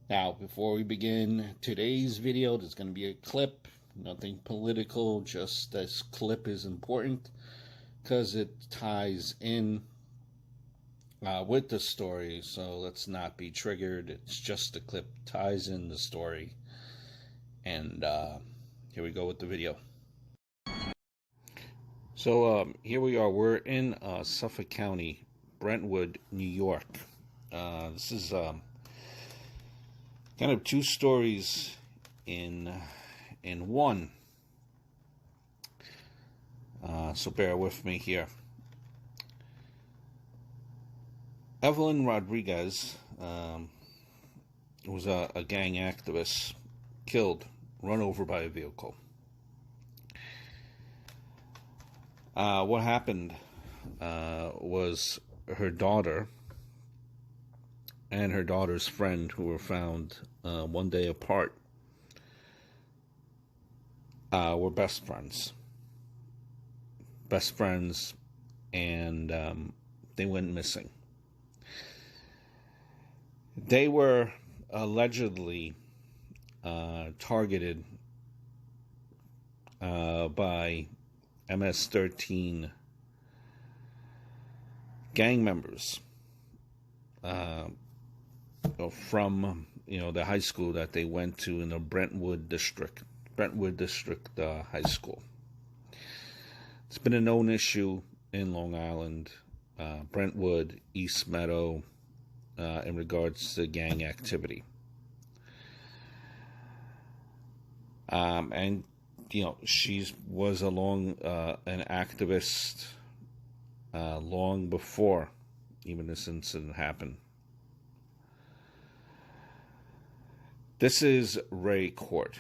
Now, before we begin today's video, there's going to be a clip, nothing political, just this clip is important because it ties in with the story, so let's not be triggered. It's just a clip, ties in the story, and here we go with the video. So here we are, we're in Suffolk County, Brentwood, New York. This is kind of two stories in one. So bear with me here. Evelyn Rodriguez was a gang activist, killed, run over by a vehicle. What happened was her daughter and her daughter's friend, who were found one day apart, were best friends, and they went missing. They were allegedly targeted by MS-13 gang members from the high school that they went to in the Brentwood District High School. It's been a known issue in Long Island, Brentwood, East Meadow, in regards to gang activity. And she was an activist long before even this incident happened. This is Ray Court,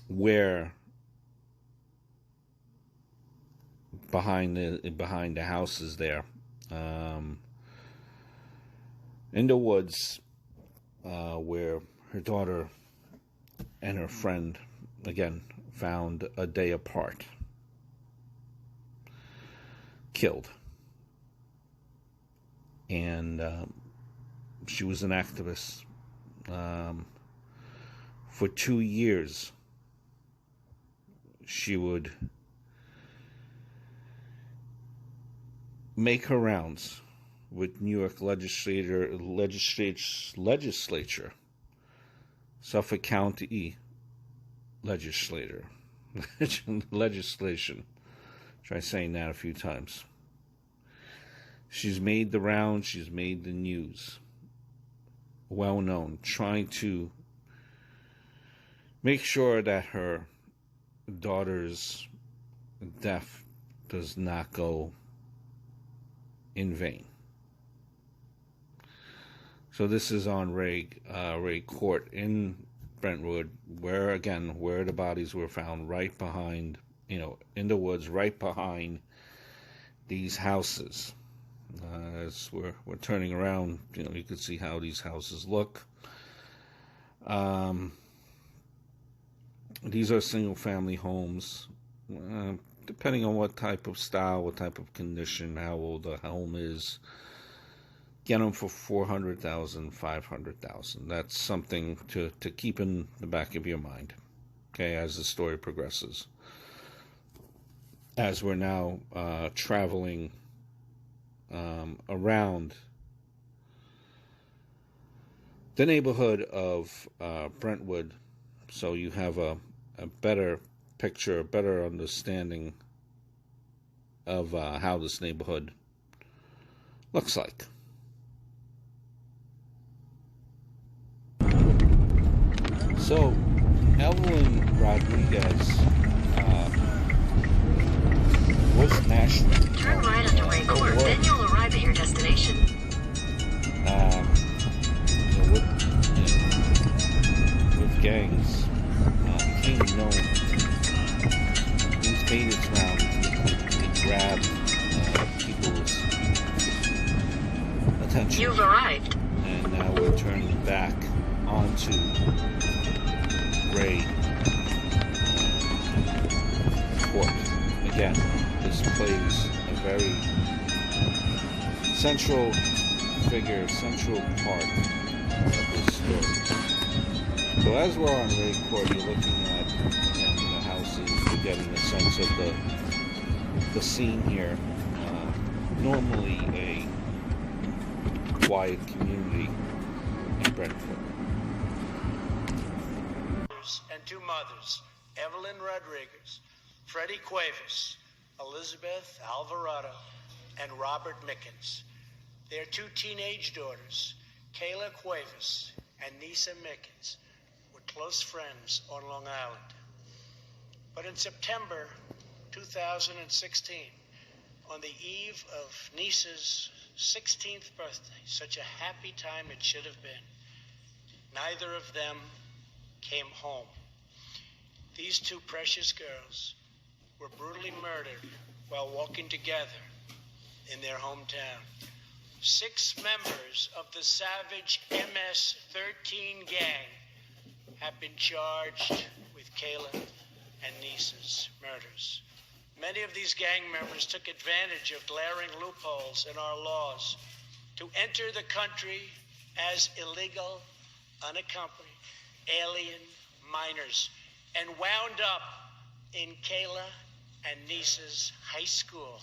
where behind the houses there, in the woods, where her daughter and her friend, again, found a day apart, killed. And she was an activist for 2 years. She would make her rounds with New York legislature, Suffolk County legislation. Try saying that a few times. She's made the rounds, she's made the news. Well known, trying to make sure that her daughter's death does not go in vain. So this is on Ray Court in Brentwood, where the bodies were found, right behind, in the woods, right behind these houses. As we're turning around, you can see how these houses look. These are single-family homes, depending on what type of style, what type of condition, how old the home is. Get them for $400,000, $500,000. That's something to keep in the back of your mind, okay, as the story progresses. As we're now traveling around the neighborhood of Brentwood, so you have a better picture, a better understanding of how this neighborhood looks like. So, Evelyn Rodriguez was national. Turn right onto Ray Court, then you'll arrive at your destination. With gangs, became known. He's made its rounds. He grabbed people's attention. You've arrived. And now we're turning back onto Ray Court. Again, this plays a very central figure, central part of this story. So as we're on Ray Court, you're looking at the houses, you're getting a sense of the scene here. Normally a quiet community in Brentwood. And two mothers, Evelyn Rodriguez, Freddie Cuevas, Elizabeth Alvarado, and Robert Mickens. Their two teenage daughters, Kayla Cuevas and Nisa Mickens, were close friends on Long Island. But in September 2016, on the eve of Nisa's 16th birthday, such a happy time it should have been, neither of them came home. These two precious girls were brutally murdered while walking together in their hometown. 6 members of the savage MS-13 gang have been charged with Kayla and Nisa's murders. Many of these gang members took advantage of glaring loopholes in our laws to enter the country as illegal, unaccompanied alien minors and wound up in Kayla and Nisa's high school.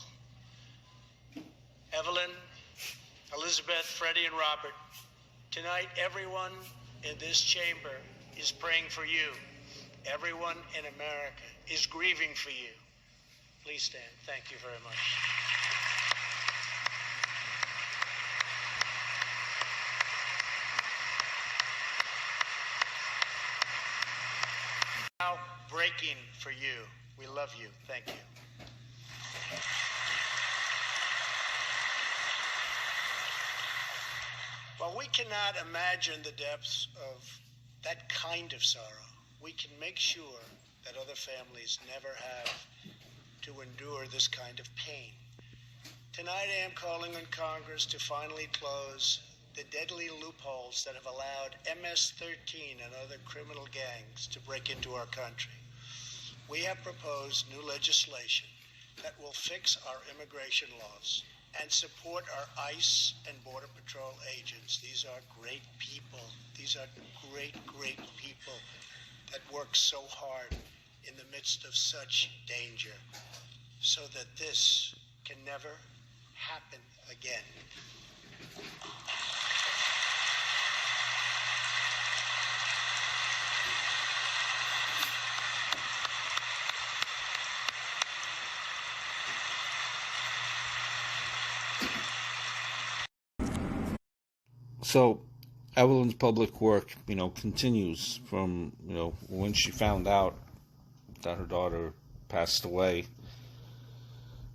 Evelyn, Elizabeth, Freddie, and Robert, tonight everyone in this chamber is praying for you. Everyone in America is grieving for you. Please stand. Thank you very much. Now, breaking for you. We love you. Thank you. While we cannot imagine the depths of that kind of sorrow, we can make sure that other families never have to endure this kind of pain. Tonight I am calling on Congress to finally close the deadly loopholes that have allowed MS-13 and other criminal gangs to break into our country. We have proposed new legislation that will fix our immigration laws and support our ICE and Border Patrol agents. These are great people. These are great, great people that work so hard in the midst of such danger, so that this can never happen again. So Evelyn's public work, continues from, when she found out that her daughter passed away,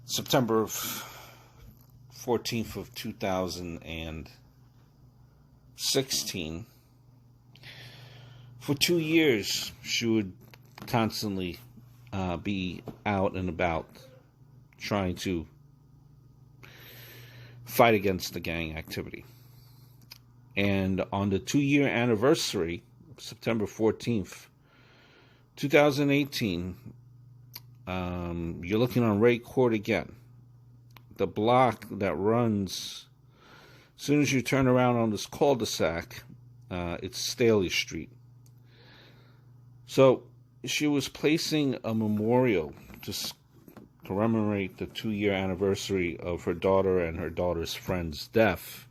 September 14th of 2016. For 2 years, she would constantly be out and about trying to fight against the gang activity. And on the 2-year anniversary, September 14th, 2018, you're looking on Ray Court again. The block that runs, as soon as you turn around on this cul-de-sac, it's Staley Street. So she was placing a memorial to commemorate the 2-year anniversary of her daughter and her daughter's friend's death.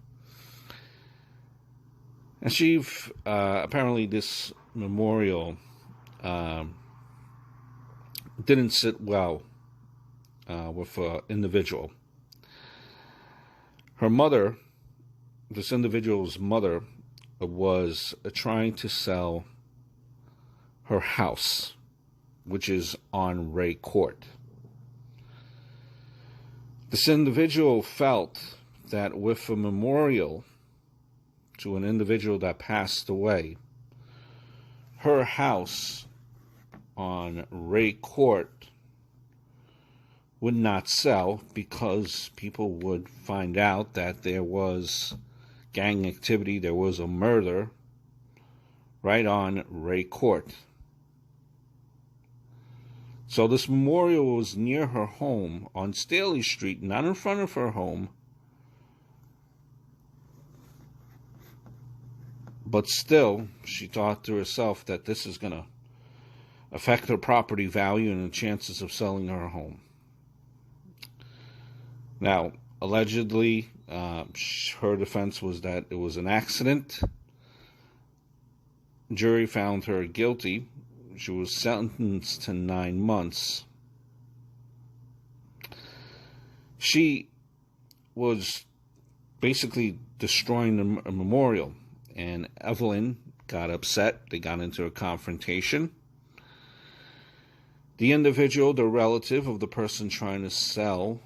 And she, apparently this memorial didn't sit well with an individual. Her mother, this individual's mother, was trying to sell her house, which is on Ray Court. This individual felt that with a memorial to an individual that passed away, her house on Ray Court would not sell because people would find out that there was gang activity, there was a murder right on Ray Court. So this memorial was near her home on Staley Street, not in front of her home, But still, she thought to herself that this is going to affect her property value and the chances of selling her home. Now, allegedly, her defense was that it was an accident. Jury found her guilty. She was sentenced to 9 months. She was basically destroying a memorial, and Evelyn got upset. They got into a confrontation. The individual, the relative of the person trying to sell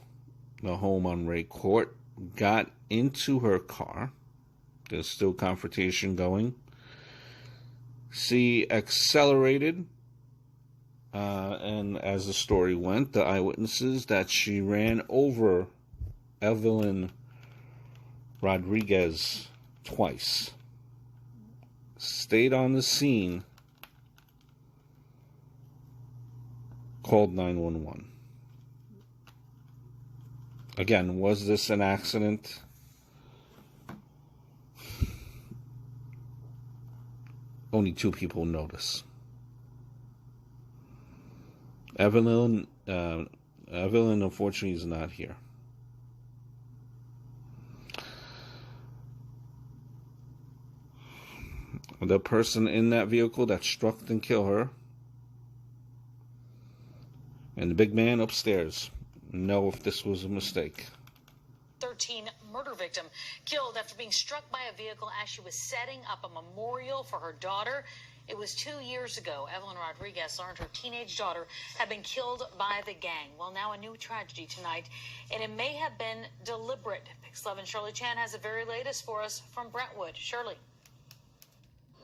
the home on Ray Court, got into her car. There's still confrontation going. She accelerated, and as the story went, the eyewitnesses, that she ran over Evelyn Rodriguez twice. Stayed on the scene, called 911. Again, was this an accident? Only 2 people notice. Evelyn, unfortunately, is not here. The person in that vehicle that struck and killed her, and the big man upstairs, know if this was a mistake. 13 murder victim killed after being struck by a vehicle as she was setting up a memorial for her daughter. It was 2 years ago. Evelyn Rodriguez learned her teenage daughter had been killed by the gang. Well, now a new tragedy tonight, and it may have been deliberate. Pix 11 Shirley Chan has the very latest for us from Brentwood. Shirley.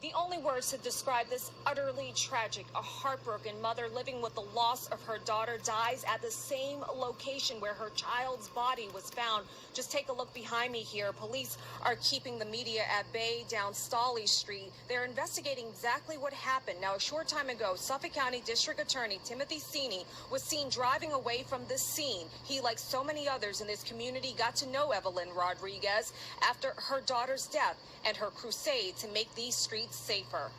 The only words to describe this utterly tragic. A heartbroken mother living with the loss of her daughter dies at the same location where her child's body was found. Just take a look behind me here. Police are keeping the media at bay down Stolly Street. They're investigating exactly what happened. Now, a short time ago, Suffolk County District Attorney Timothy Sini was seen driving away from this scene. He, like so many others in this community, got to know Evelyn Rodriguez after her daughter's death and her crusade to make these streets safer.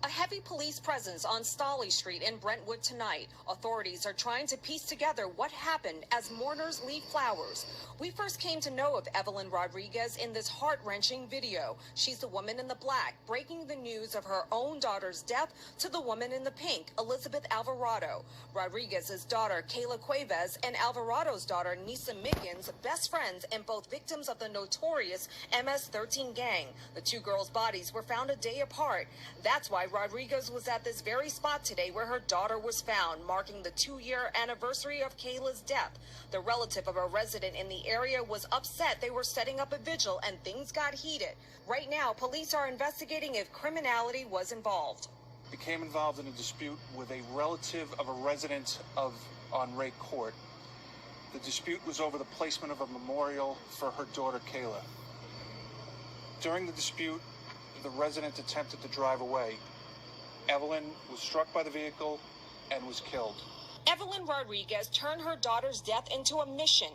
A heavy police presence on Stolly Street in Brentwood tonight. Authorities are trying to piece together what happened as mourners leave flowers. We first came to know of Evelyn Rodriguez in this heart-wrenching video. She's the woman in the black, breaking the news of her own daughter's death to the woman in the pink, Elizabeth Alvarado. Rodriguez's daughter, Kayla Cuevas, and Alvarado's daughter, Nisa Mickens, best friends and both victims of the notorious MS-13 gang. The 2 girls' bodies were found a day apart. That's why Rodriguez was at this very spot today where her daughter was found, marking the 2-year anniversary of Kayla's death. The relative of a resident in the area was upset they were setting up a vigil and things got heated. Right now, police are investigating if criminality was involved. Became involved in a dispute with a relative of a resident on Ray Court. The dispute was over the placement of a memorial for her daughter Kayla. During the dispute, the resident attempted to drive away. Evelyn was struck by the vehicle and was killed. Evelyn Rodriguez turned her daughter's death into a mission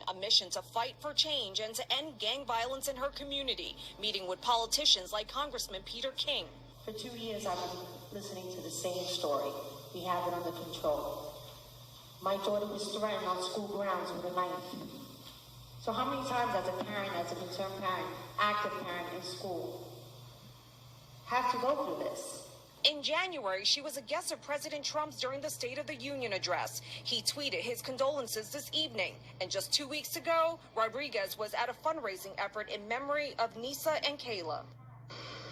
to fight for change and to end gang violence in her community, meeting with politicians like Congressman Peter King. For 2 years, I've been listening to the same story. We have it under control. My daughter was threatened on school grounds with a knife. So how many times as a parent, as a concerned parent, active parent in school, have to go through this? In January, she was a guest of President Trump's during the State of the Union address. He tweeted his condolences this evening. And just 2 weeks ago, Rodriguez was at a fundraising effort in memory of Nisa and Kayla.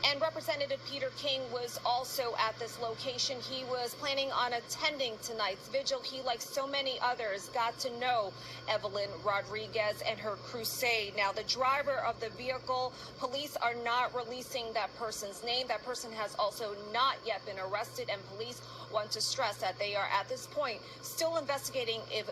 And Representative Peter King was also at this location. He was planning on attending tonight's vigil. He, like so many others, got to know Evelyn Rodriguez and her crusade. Now, the driver of the vehicle, police are not releasing that person's name. That person has also not yet been arrested, and police want to stress that they are, at this point, still investigating if